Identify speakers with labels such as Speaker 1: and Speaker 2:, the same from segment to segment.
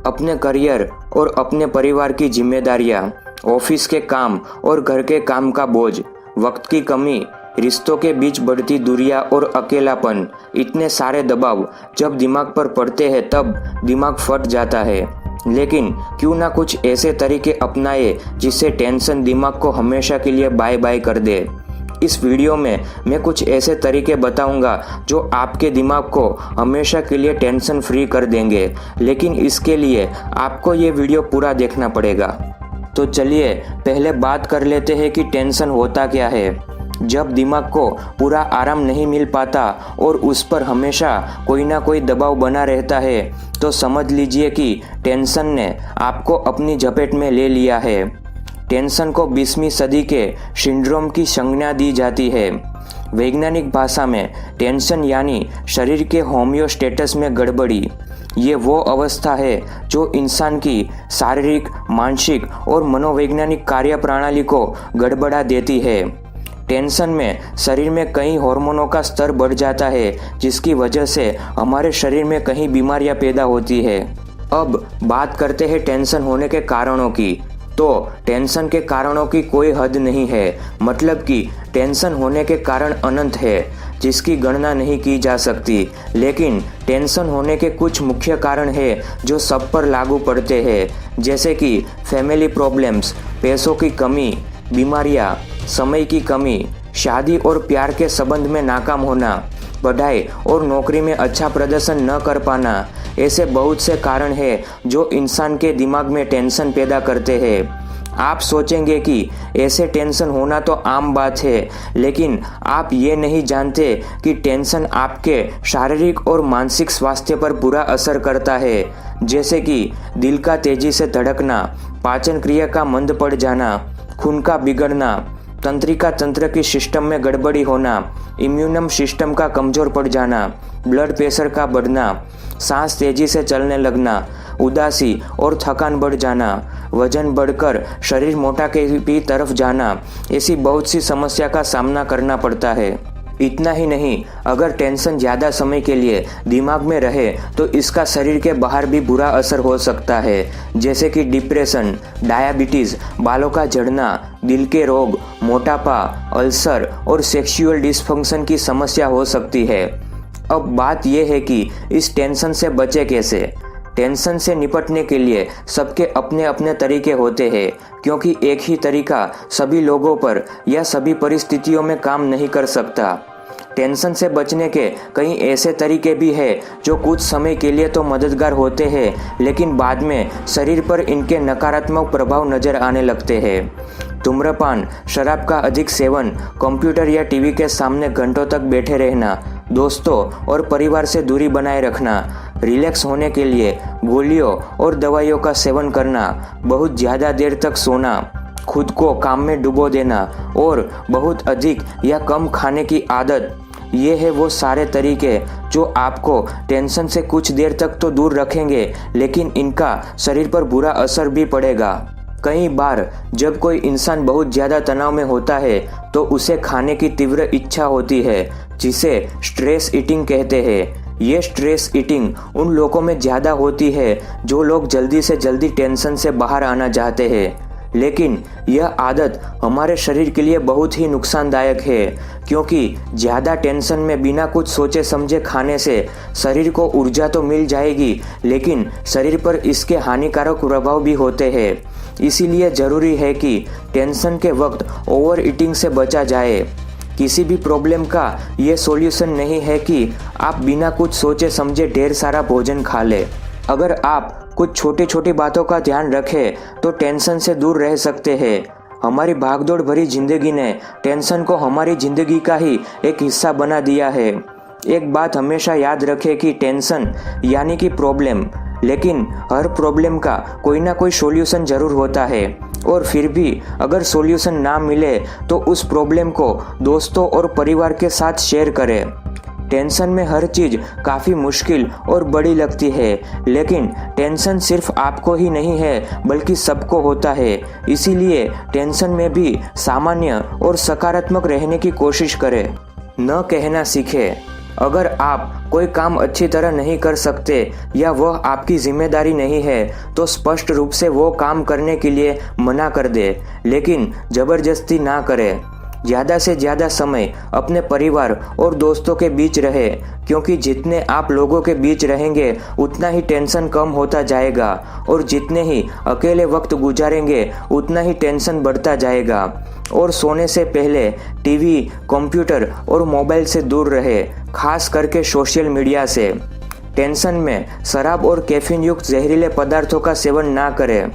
Speaker 1: अपने करियर और अपने परिवार की जिम्मेदारियां, ऑफिस के काम और घर के काम का बोझ, वक्त की कमी, रिश्तों के बीच बढ़ती दूरियां और अकेलापन, इतने सारे दबाव जब दिमाग पर पड़ते हैं तब दिमाग फट जाता है। लेकिन क्यों ना कुछ ऐसे तरीके अपनाए जिससे टेंशन दिमाग को हमेशा के लिए बाय बाय कर दे। इस वीडियो में मैं कुछ ऐसे तरीके बताऊंगा जो आपके दिमाग को हमेशा के लिए टेंशन फ्री कर देंगे, लेकिन इसके लिए आपको ये वीडियो पूरा देखना पड़ेगा। तो चलिए पहले बात कर लेते हैं कि टेंशन होता क्या है। जब दिमाग को पूरा आराम नहीं मिल पाता और उस पर हमेशा कोई ना कोई दबाव बना रहता है तो समझ लीजिए कि टेंशन ने आपको अपनी झपेट में ले लिया है। टेंशन को 20वीं सदी के सिंड्रोम की संज्ञा दी जाती है। वैज्ञानिक भाषा में टेंशन यानी शरीर के होम्योस्टेटस में गड़बड़ी। ये वो अवस्था है जो इंसान की शारीरिक, मानसिक और मनोवैज्ञानिक कार्यप्रणाली को गड़बड़ा देती है। टेंशन में शरीर में कई हार्मोनों का स्तर बढ़ जाता है जिसकी वजह से हमारे शरीर में कई बीमारियां पैदा होती है। अब बात करते हैं टेंशन होने के कारणों की। तो टेंशन के कारणों की कोई हद नहीं है, मतलब कि टेंशन होने के कारण अनंत है जिसकी गणना नहीं की जा सकती। लेकिन टेंशन होने के कुछ मुख्य कारण हैं जो सब पर लागू पड़ते हैं, जैसे कि फैमिली प्रॉब्लम्स, पैसों की कमी, बीमारियां, समय की कमी, शादी और प्यार के संबंध में नाकाम होना, पढ़ाई और नौकरी में अच्छा प्रदर्शन न कर पाना। ऐसे बहुत से कारण हैं जो इंसान के दिमाग में टेंशन पैदा करते हैं। आप सोचेंगे कि ऐसे टेंशन होना तो आम बात है, लेकिन आप ये नहीं जानते कि टेंशन आपके शारीरिक और मानसिक स्वास्थ्य पर बुरा असर करता है, जैसे कि दिल का तेजी से धड़कना, पाचन क्रिया का मंद पड़ जाना, खून का बिगड़ना, तंत्रिका तंत्र की सिस्टम में गड़बड़ी होना, इम्यूनम सिस्टम का कमजोर पड़ जाना, ब्लड प्रेशर का बढ़ना, सांस तेजी से चलने लगना, उदासी और थकान बढ़ जाना, वजन बढ़कर शरीर मोटा की तरफ जाना, ऐसी बहुत सी समस्या का सामना करना पड़ता है। इतना ही नहीं, अगर टेंशन ज़्यादा समय के लिए दिमाग में रहे तो इसका शरीर के बाहर भी बुरा असर हो सकता है, जैसे कि डिप्रेशन, डायबिटीज़, बालों का झड़ना, दिल के रोग, मोटापा, अल्सर और सेक्सुअल डिसफंक्शन की समस्या हो सकती है। अब बात यह है कि इस टेंशन से बचे कैसे। टेंशन से निपटने के लिए सबके अपने अपने तरीके होते हैं, क्योंकि एक ही तरीका सभी लोगों पर या सभी परिस्थितियों में काम नहीं कर सकता। टेंशन से बचने के कई ऐसे तरीके भी हैं जो कुछ समय के लिए तो मददगार होते हैं, लेकिन बाद में शरीर पर इनके नकारात्मक प्रभाव नजर आने लगते हैं। धूम्रपान, शराब का अधिक सेवन, कंप्यूटर या टीवी के सामने घंटों तक बैठे रहना, दोस्तों और परिवार से दूरी बनाए रखना, रिलैक्स होने के लिए गोलियों और दवाइयों का सेवन करना, बहुत ज़्यादा देर तक सोना, खुद को काम में डुबो देना और बहुत अधिक या कम खाने की आदत, ये है वो सारे तरीके जो आपको टेंशन से कुछ देर तक तो दूर रखेंगे, लेकिन इनका शरीर पर बुरा असर भी पड़ेगा। कई बार जब कोई इंसान बहुत ज़्यादा तनाव में होता है तो उसे खाने की तीव्र इच्छा होती है, जिसे स्ट्रेस ईटिंग कहते हैं। ये स्ट्रेस ईटिंग उन लोगों में ज़्यादा होती है जो लोग जल्दी से जल्दी टेंशन से बाहर आना चाहते हैं, लेकिन यह आदत हमारे शरीर के लिए बहुत ही नुकसानदायक है, क्योंकि ज़्यादा टेंशन में बिना कुछ सोचे समझे खाने से शरीर को ऊर्जा तो मिल जाएगी, लेकिन शरीर पर इसके हानिकारक प्रभाव भी होते हैं। इसीलिए ज़रूरी है कि टेंशन के वक्त ओवर ईटिंग से बचा जाए। किसी भी प्रॉब्लम का ये सॉल्यूशन नहीं है कि आप बिना कुछ सोचे समझे ढेर सारा भोजन खा लें। अगर आप कुछ छोटी छोटी बातों का ध्यान रखें तो टेंशन से दूर रह सकते हैं। हमारी भागदौड़ भरी जिंदगी ने टेंशन को हमारी जिंदगी का ही एक हिस्सा बना दिया है। एक बात हमेशा याद रखें कि टेंशन यानी कि प्रॉब्लम, लेकिन हर प्रॉब्लम का कोई ना कोई सॉल्यूशन जरूर होता है, और फिर भी अगर सॉल्यूशन ना मिले तो उस प्रॉब्लम को दोस्तों और परिवार के साथ शेयर करें। टेंशन में हर चीज़ काफ़ी मुश्किल और बड़ी लगती है, लेकिन टेंशन सिर्फ आपको ही नहीं है बल्कि सबको होता है। इसीलिए टेंशन में भी सामान्य और सकारात्मक रहने की कोशिश करें। न कहना सीखें। अगर आप कोई काम अच्छी तरह नहीं कर सकते या वह आपकी जिम्मेदारी नहीं है तो स्पष्ट रूप से वो काम करने के लिए मना कर दे, लेकिन जबरदस्ती ना करें। ज़्यादा से ज़्यादा समय अपने परिवार और दोस्तों के बीच रहे, क्योंकि जितने आप लोगों के बीच रहेंगे उतना ही टेंशन कम होता जाएगा और जितने ही अकेले वक्त गुजारेंगे उतना ही टेंशन बढ़ता जाएगा। और सोने से पहले टीवी, कंप्यूटर और मोबाइल से दूर रहे, खास करके सोशल मीडिया से। टेंशन में शराब और कैफीन युक्त जहरीले पदार्थों का सेवन ना करें।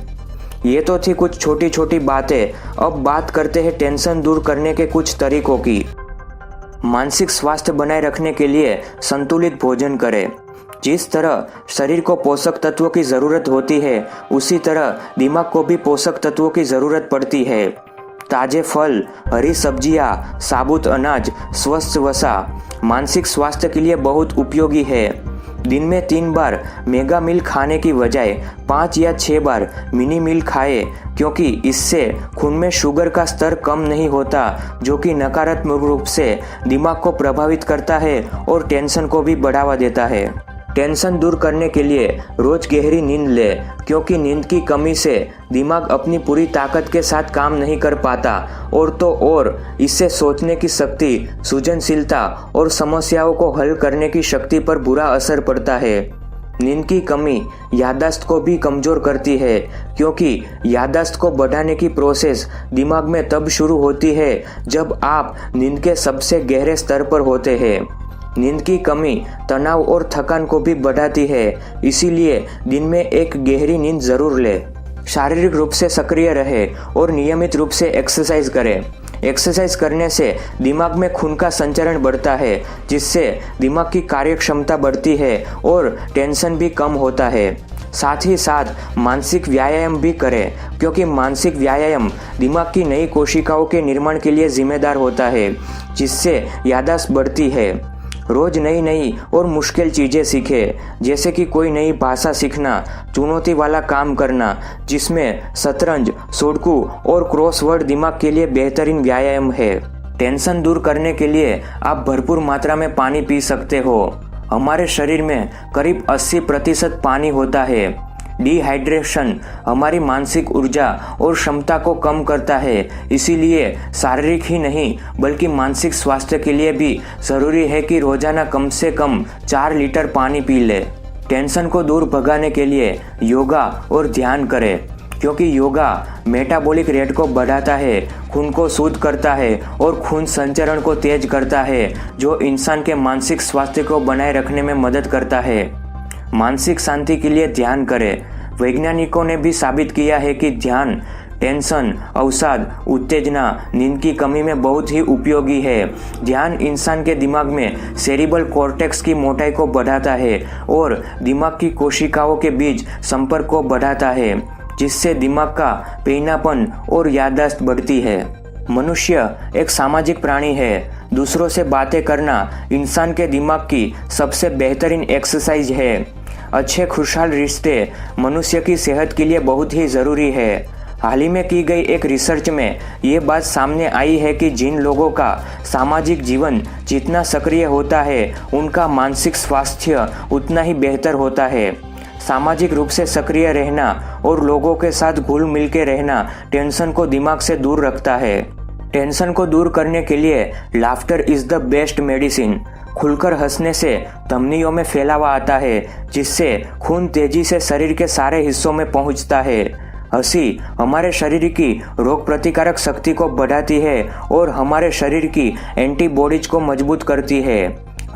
Speaker 1: ये तो थी कुछ छोटी छोटी बातें। अब बात करते हैं टेंशन दूर करने के कुछ तरीकों की। मानसिक स्वास्थ्य बनाए रखने के लिए संतुलित भोजन करें। जिस तरह शरीर को पोषक तत्वों की ज़रूरत होती है, उसी तरह दिमाग को भी पोषक तत्वों की ज़रूरत पड़ती है। ताजे फल, हरी सब्जियां, साबुत अनाज, स्वस्थ वसा मानसिक स्वास्थ्य के लिए बहुत उपयोगी है। दिन में 3 बार मेगा मील खाने की बजाय 5 या 6 बार मिनी मील खाएं, क्योंकि इससे खून में शुगर का स्तर कम नहीं होता, जो कि नकारात्मक रूप से दिमाग को प्रभावित करता है और टेंशन को भी बढ़ावा देता है। टेंशन दूर करने के लिए रोज गहरी नींद ले, क्योंकि नींद की कमी से दिमाग अपनी पूरी ताकत के साथ काम नहीं कर पाता और इससे सोचने की शक्ति, सृजनशीलता और समस्याओं को हल करने की शक्ति पर बुरा असर पड़ता है। नींद की कमी याददाश्त को भी कमजोर करती है, क्योंकि याददाश्त को बढ़ाने की प्रोसेस दिमाग में तब शुरू होती है जब आप नींद के सबसे गहरे स्तर पर होते हैं। नींद की कमी तनाव और थकान को भी बढ़ाती है, इसीलिए दिन में एक गहरी नींद जरूर ले। शारीरिक रूप से सक्रिय रहे और नियमित रूप से एक्सरसाइज करें। एक्सरसाइज करने से दिमाग में खून का संचरण बढ़ता है, जिससे दिमाग की कार्यक्षमता बढ़ती है और टेंशन भी कम होता है। साथ ही साथ मानसिक व्यायाम भी करें, क्योंकि मानसिक व्यायाम दिमाग की नई कोशिकाओं के निर्माण के लिए जिम्मेदार होता है, जिससे याददाश्त बढ़ती है। रोज नई और मुश्किल चीज़ें सीखें, जैसे कि कोई नई भाषा सीखना, चुनौती वाला काम करना जिसमें शतरंज, सुडोकू और क्रॉसवर्ड दिमाग के लिए बेहतरीन व्यायाम है। टेंशन दूर करने के लिए आप भरपूर मात्रा में पानी पी सकते हो। हमारे शरीर में करीब 80% पानी होता है। डिहाइड्रेशन हमारी मानसिक ऊर्जा और क्षमता को कम करता है, इसीलिए शारीरिक ही नहीं बल्कि मानसिक स्वास्थ्य के लिए भी ज़रूरी है कि रोजाना कम से कम 4 लीटर पानी पी ले। टेंशन को दूर भगाने के लिए योगा और ध्यान करें, क्योंकि योगा मेटाबॉलिक रेट को बढ़ाता है, खून को शुद्ध करता है और खून संचरण को तेज करता है, जो इंसान के मानसिक स्वास्थ्य को बनाए रखने में मदद करता है। मानसिक शांति के लिए ध्यान करें। वैज्ञानिकों ने भी साबित किया है कि ध्यान टेंशन, अवसाद, उत्तेजना, नींद की कमी में बहुत ही उपयोगी है। ध्यान इंसान के दिमाग में सेरिब्रल कॉर्टेक्स की मोटाई को बढ़ाता है और दिमाग की कोशिकाओं के बीच संपर्क को बढ़ाता है, जिससे दिमाग का पीनापन और याददाश्त बढ़ती है। मनुष्य एक सामाजिक प्राणी है। दूसरों से बातें करना इंसान के दिमाग की सबसे बेहतरीन एक्सरसाइज है। अच्छे खुशहाल रिश्ते मनुष्य की सेहत के लिए बहुत ही ज़रूरी है। हाल ही में की गई एक रिसर्च में ये बात सामने आई है कि जिन लोगों का सामाजिक जीवन जितना सक्रिय होता है, उनका मानसिक स्वास्थ्य उतना ही बेहतर होता है। सामाजिक रूप से सक्रिय रहना और लोगों के साथ घुल मिल के रहना टेंशन को दिमाग से दूर रखता है। टेंशन को दूर करने के लिए laughter is the best medicine. खुलकर हंसने से धमनियों में फैलावा आता है, जिससे खून तेजी से शरीर के सारे हिस्सों में पहुंचता है। हंसी हमारे शरीर की रोग प्रतिकारक शक्ति को बढ़ाती है और हमारे शरीर की एंटीबॉडीज को मजबूत करती है।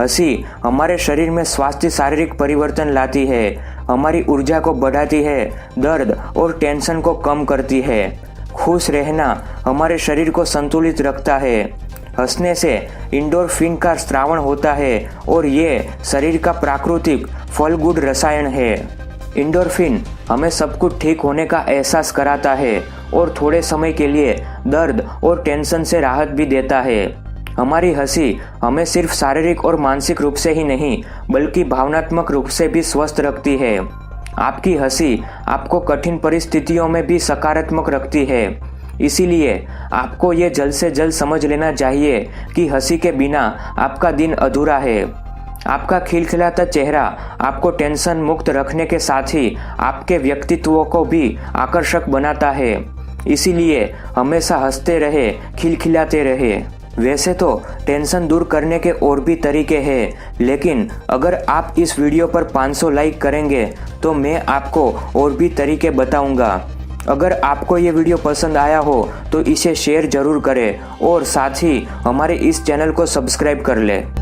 Speaker 1: हंसी हमारे शरीर में स्वास्थ्य शारीरिक परिवर्तन लाती है, हमारी ऊर्जा को बढ़ाती है, दर्द और टेंशन को कम करती है। खुश रहना हमारे शरीर को संतुलित रखता है। हंसने से एंडोर्फिन का स्रावण होता है और ये शरीर का प्राकृतिक फल गुड रसायन है। एंडोर्फिन हमें सब कुछ ठीक होने का एहसास कराता है और थोड़े समय के लिए दर्द और टेंशन से राहत भी देता है। हमारी हंसी हमें सिर्फ शारीरिक और मानसिक रूप से ही नहीं बल्कि भावनात्मक रूप से भी स्वस्थ रखती है। आपकी हंसी आपको कठिन परिस्थितियों में भी सकारात्मक रखती है। इसीलिए आपको ये जल्द से जल्द समझ लेना चाहिए कि हंसी के बिना आपका दिन अधूरा है। आपका खिलखिलाता चेहरा आपको टेंशन मुक्त रखने के साथ ही आपके व्यक्तित्व को भी आकर्षक बनाता है। इसीलिए हमेशा हंसते रहे, खिलखिलाते रहे। वैसे तो टेंशन दूर करने के और भी तरीके हैं, लेकिन अगर आप इस वीडियो पर 500 लाइक करेंगे तो मैं आपको और भी तरीके बताऊंगा। अगर आपको ये वीडियो पसंद आया हो तो इसे शेयर जरूर करें और साथ ही हमारे इस चैनल को सब्सक्राइब कर लें।